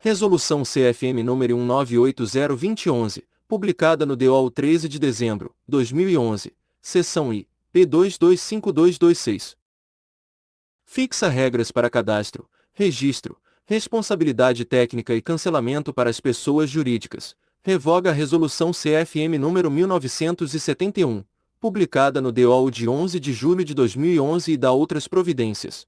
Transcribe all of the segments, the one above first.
Resolução CFM número 1980-2011, publicada no DOL 13 de dezembro, 2011, seção I, P225226. Fixa regras para cadastro, registro, responsabilidade técnica e cancelamento para as pessoas jurídicas. Revoga a Resolução CFM número 1971, publicada no DOL de 11 de julho de 2011 e dá outras providências.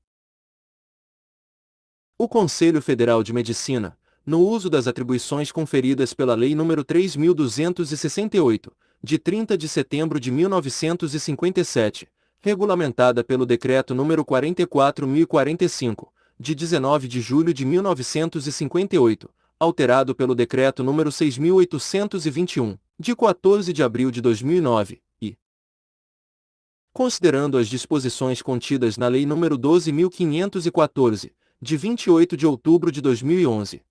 O Conselho Federal de Medicina, no uso das atribuições conferidas pela Lei nº 3.268, de 30 de setembro de 1957, regulamentada pelo Decreto nº 44.045, de 19 de julho de 1958, alterado pelo Decreto nº 6.821, de 14 de abril de 2009, e considerando as disposições contidas na Lei nº 12.514, de 28 de outubro de 2011.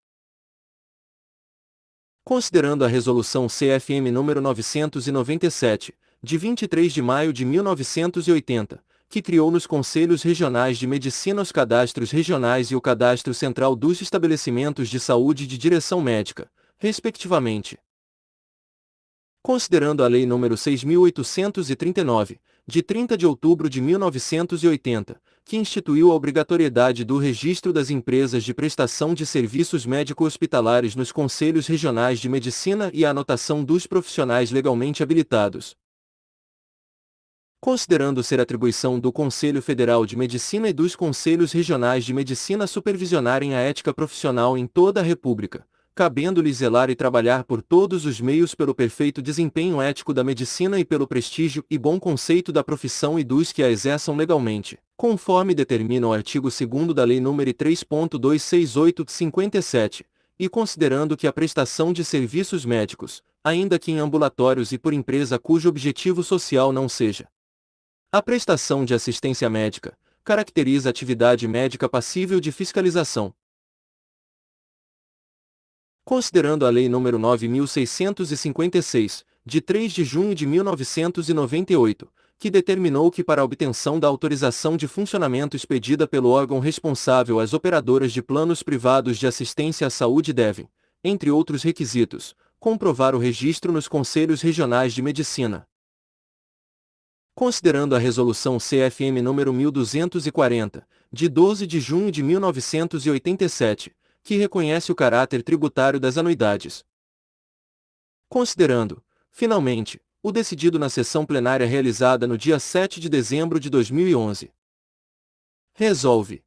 Considerando a Resolução CFM nº 997, de 23 de maio de 1980, que criou nos Conselhos Regionais de Medicina os cadastros regionais e o Cadastro Central dos Estabelecimentos de Saúde de Direção Médica, respectivamente. Considerando a Lei nº 6.839, de 30 de outubro de 1980, que instituiu a obrigatoriedade do registro das empresas de prestação de serviços médico-hospitalares nos Conselhos Regionais de Medicina e a anotação dos profissionais legalmente habilitados. Considerando ser atribuição do Conselho Federal de Medicina e dos Conselhos Regionais de Medicina supervisionarem a ética profissional em toda a República, cabendo-lhes zelar e trabalhar por todos os meios pelo perfeito desempenho ético da medicina e pelo prestígio e bom conceito da profissão e dos que a exerçam legalmente, conforme determina o artigo 2º da Lei nº 3.268/57, e considerando que a prestação de serviços médicos, ainda que em ambulatórios e por empresa cujo objetivo social não seja a prestação de assistência médica, caracteriza a atividade médica passível de fiscalização. Considerando a Lei nº 9.656, de 3 de junho de 1998, que determinou que para a obtenção da autorização de funcionamento expedida pelo órgão responsável as operadoras de planos privados de assistência à saúde devem, entre outros requisitos, comprovar o registro nos Conselhos Regionais de Medicina. Considerando a Resolução CFM nº 1240, de 12 de junho de 1987, que reconhece o caráter tributário das anuidades. Considerando, finalmente, o decidido na sessão plenária realizada no dia 7 de dezembro de 2011. Resolve.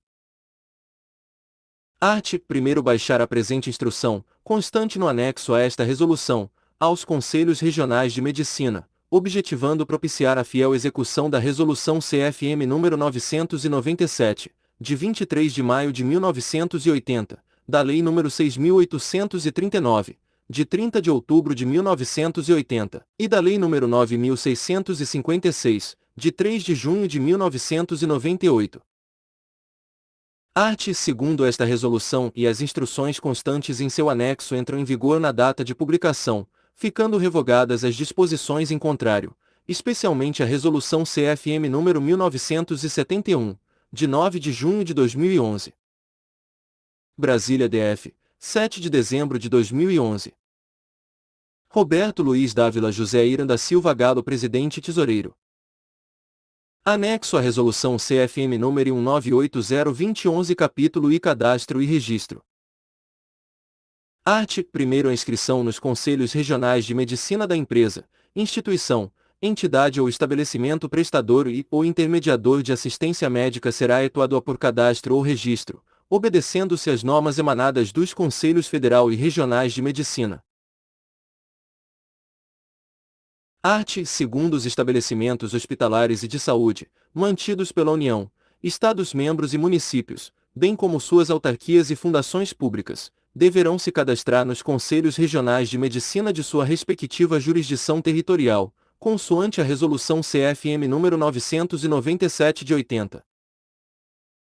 Art. 1º baixar a presente instrução, constante no anexo a esta resolução, aos Conselhos Regionais de Medicina, objetivando propiciar a fiel execução da Resolução CFM nº 997, de 23 de maio de 1980, da Lei nº 6.839, de 30 de outubro de 1980, e da Lei nº 9.656, de 3 de junho de 1998. Art. Segundo esta resolução e as instruções constantes em seu anexo entram em vigor na data de publicação, ficando revogadas as disposições em contrário, especialmente a Resolução CFM nº 1971, de 9 de junho de 2011. Brasília DF, 7 de dezembro de 2011. Roberto Luiz Dávila José Iranda Silva Galo Presidente e Tesoureiro. Anexo à Resolução CFM nº 1980-2011 Capítulo I Cadastro e Registro. Art. 1º A inscrição nos Conselhos Regionais de Medicina da empresa, instituição, entidade ou estabelecimento prestador e ou intermediador de assistência médica será efetuado por cadastro ou registro, obedecendo-se às normas emanadas dos Conselhos Federal e Regionais de Medicina. Art. 2º Os estabelecimentos hospitalares e de saúde, mantidos pela União, Estados-membros e municípios, bem como suas autarquias e fundações públicas, deverão se cadastrar nos Conselhos Regionais de Medicina de sua respectiva jurisdição territorial, consoante a Resolução CFM nº 997 de 80.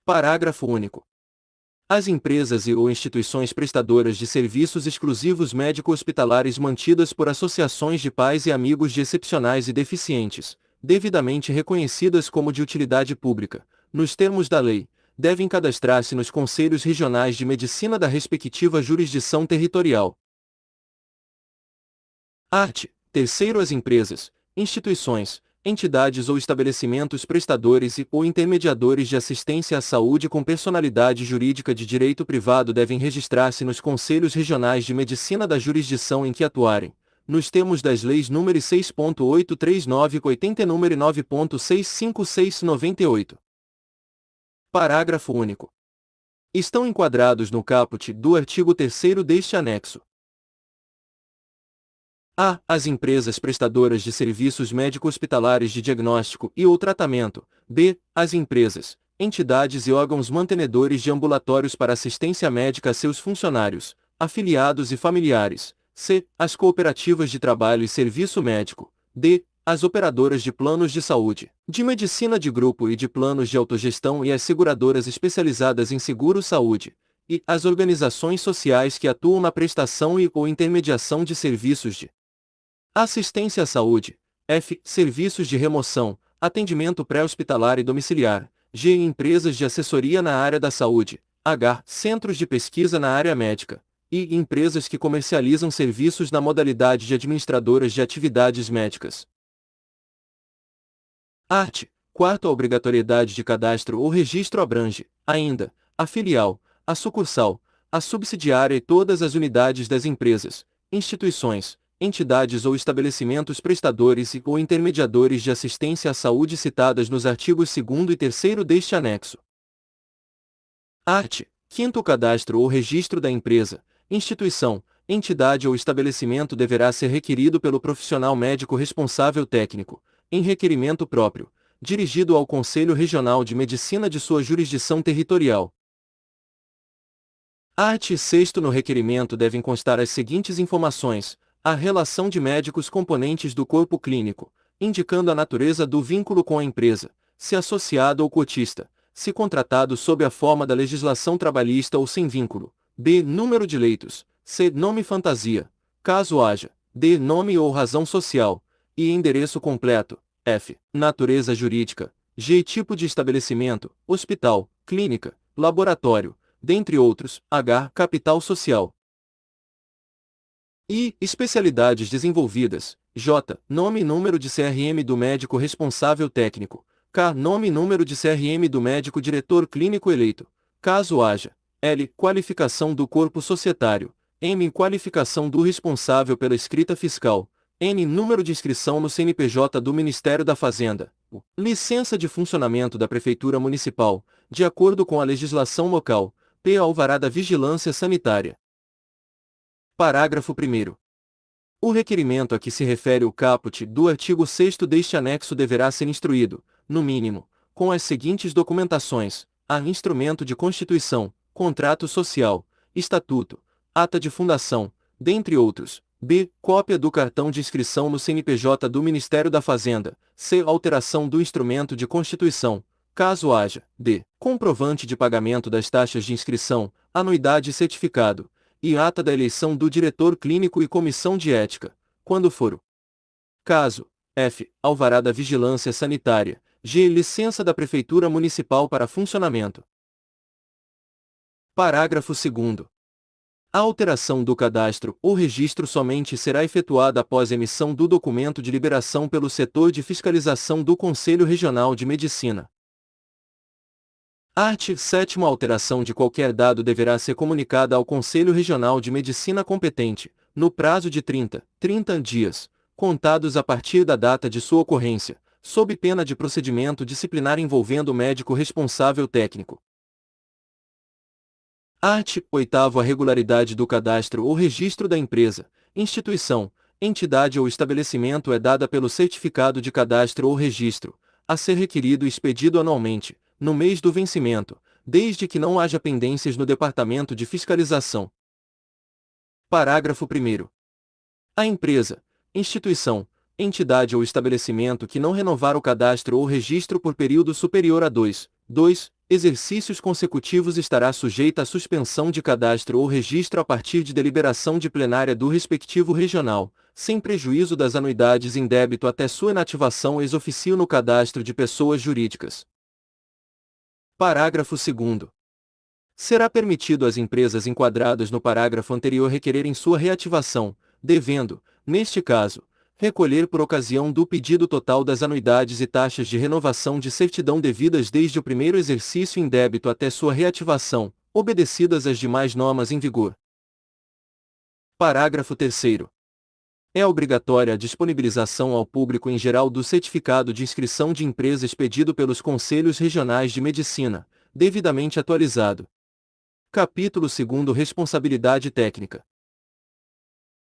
Parágrafo único. As empresas e ou instituições prestadoras de serviços exclusivos médico-hospitalares mantidas por associações de pais e amigos de excepcionais e deficientes, devidamente reconhecidas como de utilidade pública, nos termos da lei, devem cadastrar-se nos conselhos regionais de medicina da respectiva jurisdição territorial. Art. 3º. As empresas, instituições, entidades ou estabelecimentos prestadores ou intermediadores de assistência à saúde com personalidade jurídica de direito privado devem registrar-se nos conselhos regionais de medicina da jurisdição em que atuarem, nos termos das leis nº 6.839 e 80 e nº 9.656/98. Parágrafo único. Estão enquadrados no caput do artigo 3º deste anexo: a. As empresas prestadoras de serviços médico-hospitalares de diagnóstico e ou tratamento. B. As empresas, entidades e órgãos mantenedores de ambulatórios para assistência médica a seus funcionários, afiliados e familiares. C. As cooperativas de trabalho e serviço médico. D. As operadoras de planos de saúde, de medicina de grupo e de planos de autogestão e as seguradoras especializadas em seguro-saúde. E as organizações sociais que atuam na prestação e ou intermediação de serviços de assistência à saúde. F. Serviços de remoção, atendimento pré-hospitalar e domiciliar. G. Empresas de assessoria na área da saúde. H. Centros de pesquisa na área médica. I. Empresas que comercializam serviços na modalidade de administradoras de atividades médicas. Art. 4º. A obrigatoriedade de cadastro ou registro abrange, ainda, a filial, a sucursal, a subsidiária e todas as unidades das empresas, instituições, entidades ou estabelecimentos prestadores ou intermediadores de assistência à saúde citadas nos artigos 2º e 3º deste anexo. Art. 5º. O cadastro ou registro da empresa, instituição, entidade ou estabelecimento deverá ser requerido pelo profissional médico responsável técnico, em requerimento próprio, dirigido ao Conselho Regional de Medicina de sua jurisdição territorial. Art. 6º. No requerimento devem constar as seguintes informações: a relação de médicos componentes do corpo clínico, indicando a natureza do vínculo com a empresa, se associado ou cotista, se contratado sob a forma da legislação trabalhista ou sem vínculo. B. Número de leitos. C. Nome fantasia, caso haja. D. Nome ou razão social. E endereço completo. F. Natureza jurídica. G. Tipo de estabelecimento, hospital, clínica, laboratório, dentre outros. H. Capital social. I. Especialidades desenvolvidas. J. Nome e número de CRM do médico responsável técnico. K. Nome e número de CRM do médico diretor clínico eleito, caso haja. L. Qualificação do corpo societário. M. Qualificação do responsável pela escrita fiscal. N. Número de inscrição no CNPJ do Ministério da Fazenda. U. Licença de funcionamento da Prefeitura Municipal, de acordo com a legislação local. P. Alvará da Vigilância Sanitária. Parágrafo 1º. O requerimento a que se refere o caput do artigo 6º deste anexo deverá ser instruído, no mínimo, com as seguintes documentações: a. Instrumento de constituição, contrato social, estatuto, ata de fundação, dentre outros. B. Cópia do cartão de inscrição no CNPJ do Ministério da Fazenda. C. Alteração do instrumento de constituição, caso haja. D. Comprovante de pagamento das taxas de inscrição, anuidade e certificado. E ata da eleição do diretor clínico e comissão de ética, quando for o caso. F. Alvará da Vigilância Sanitária. G. Licença da Prefeitura Municipal para funcionamento. Parágrafo 2º. A alteração do cadastro ou registro somente será efetuada após emissão do documento de liberação pelo setor de fiscalização do Conselho Regional de Medicina. Art. 7º. A alteração de qualquer dado deverá ser comunicada ao Conselho Regional de Medicina competente, no prazo de 30 dias, contados a partir da data de sua ocorrência, sob pena de procedimento disciplinar envolvendo o médico responsável técnico. Art. 8º. A regularidade do cadastro ou registro da empresa, instituição, entidade ou estabelecimento é dada pelo certificado de cadastro ou registro, a ser requerido e expedido anualmente, no mês do vencimento, desde que não haja pendências no Departamento de Fiscalização. Parágrafo 1º. A empresa, instituição, entidade ou estabelecimento que não renovar o cadastro ou registro por período superior a 2 exercícios consecutivos estará sujeita à suspensão de cadastro ou registro a partir de deliberação de plenária do respectivo regional, sem prejuízo das anuidades em débito até sua inativação ex officio no cadastro de pessoas jurídicas. Parágrafo 2º. Será permitido às empresas enquadradas no parágrafo anterior requererem sua reativação, devendo, neste caso, recolher por ocasião do pedido total das anuidades e taxas de renovação de certidão devidas desde o primeiro exercício em débito até sua reativação, obedecidas as demais normas em vigor. Parágrafo 3º. É obrigatória a disponibilização ao público em geral do certificado de inscrição de empresa expedido pelos Conselhos Regionais de Medicina, devidamente atualizado. Capítulo 2º Responsabilidade Técnica.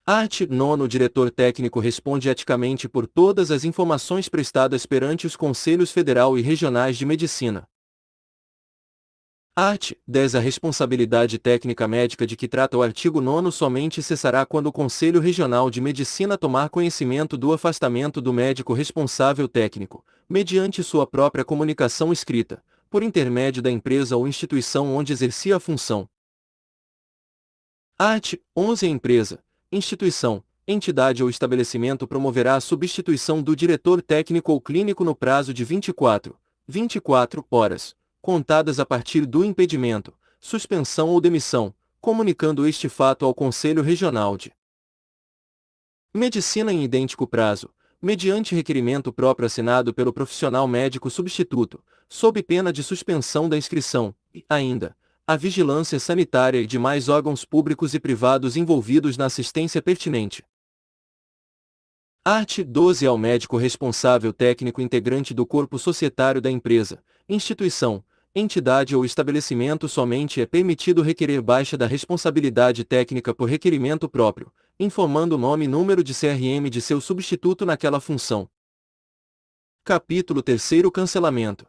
Art. 9. O diretor técnico responde eticamente por todas as informações prestadas perante os Conselhos Federal e Regionais de Medicina. Art. 10. A responsabilidade técnica médica de que trata o artigo 9 somente cessará quando o Conselho Regional de Medicina tomar conhecimento do afastamento do médico responsável técnico, mediante sua própria comunicação escrita, por intermédio da empresa ou instituição onde exercia a função. Art. 11. A empresa, instituição, entidade ou estabelecimento promoverá a substituição do diretor técnico ou clínico no prazo de 24 horas, contadas a partir do impedimento, suspensão ou demissão, comunicando este fato ao Conselho Regional de Medicina em idêntico prazo, mediante requerimento próprio assinado pelo profissional médico substituto, sob pena de suspensão da inscrição, e, ainda, a vigilância sanitária e demais órgãos públicos e privados envolvidos na assistência pertinente. Art. 12. Ao médico responsável técnico integrante do corpo societário da empresa, instituição, entidade ou estabelecimento somente é permitido requerer baixa da responsabilidade técnica por requerimento próprio, informando o nome e número de CRM de seu substituto naquela função. Capítulo 3º Cancelamento.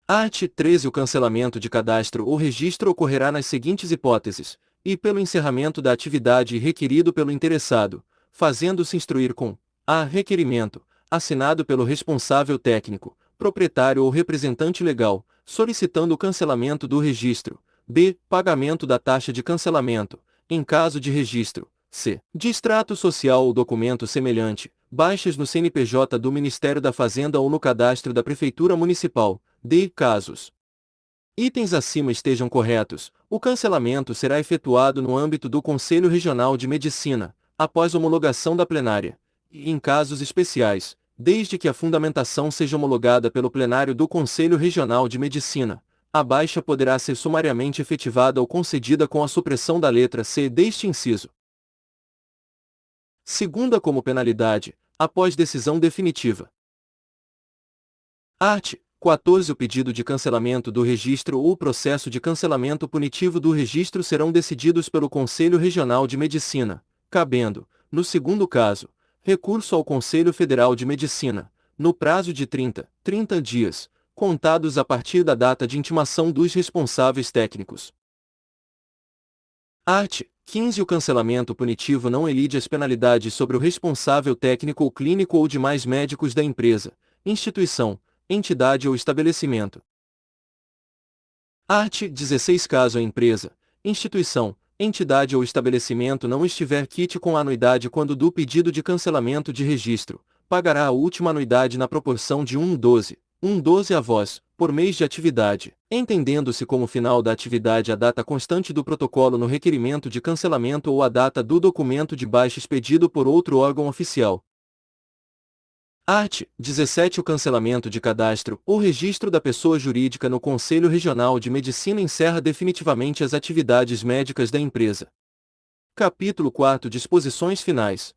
Art. 13. O cancelamento de cadastro ou registro ocorrerá nas seguintes hipóteses, e pelo encerramento da atividade requerido pelo interessado, fazendo-se instruir com a. Requerimento, assinado pelo responsável técnico, proprietário ou representante legal, solicitando o cancelamento do registro, b. Pagamento da taxa de cancelamento, em caso de registro, c. De extrato social ou documento semelhante, baixas no CNPJ do Ministério da Fazenda ou no cadastro da Prefeitura Municipal, d. Casos itens acima estejam corretos, o cancelamento será efetuado no âmbito do Conselho Regional de Medicina, após homologação da plenária, e em casos especiais, desde que a fundamentação seja homologada pelo plenário do Conselho Regional de Medicina, a baixa poderá ser sumariamente efetivada ou concedida com a supressão da letra C deste inciso. Segunda como penalidade, após decisão definitiva. Art. 14. O pedido de cancelamento do registro ou o processo de cancelamento punitivo do registro serão decididos pelo Conselho Regional de Medicina, cabendo, no segundo caso, recurso ao Conselho Federal de Medicina, no prazo de 30 dias, contados a partir da data de intimação dos responsáveis técnicos. Art. 15. O cancelamento punitivo não elide as penalidades sobre o responsável técnico ou clínico ou demais médicos da empresa, instituição, entidade ou estabelecimento. Art. 16. Caso a empresa, instituição, entidade ou estabelecimento não estiver quite com a anuidade quando do pedido de cancelamento de registro, pagará a última anuidade na proporção de 1/12 avós, por mês de atividade, entendendo-se como final da atividade a data constante do protocolo no requerimento de cancelamento ou a data do documento de baixa expedido por outro órgão oficial. Art. 17. O cancelamento de cadastro ou registro da pessoa jurídica no Conselho Regional de Medicina encerra definitivamente as atividades médicas da empresa. Capítulo 4. Disposições finais.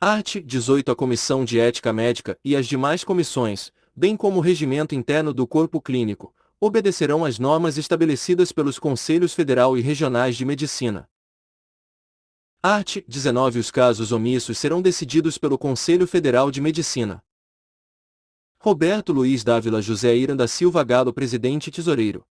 Art. 18. A Comissão de Ética Médica e as demais comissões, bem como o regimento interno do corpo clínico, obedecerão às normas estabelecidas pelos Conselhos Federal e Regionais de Medicina. Art. 19. Os casos omissos serão decididos pelo Conselho Federal de Medicina. Roberto Luiz Dávila José Irã da Silva Galo, Presidente e Tesoureiro.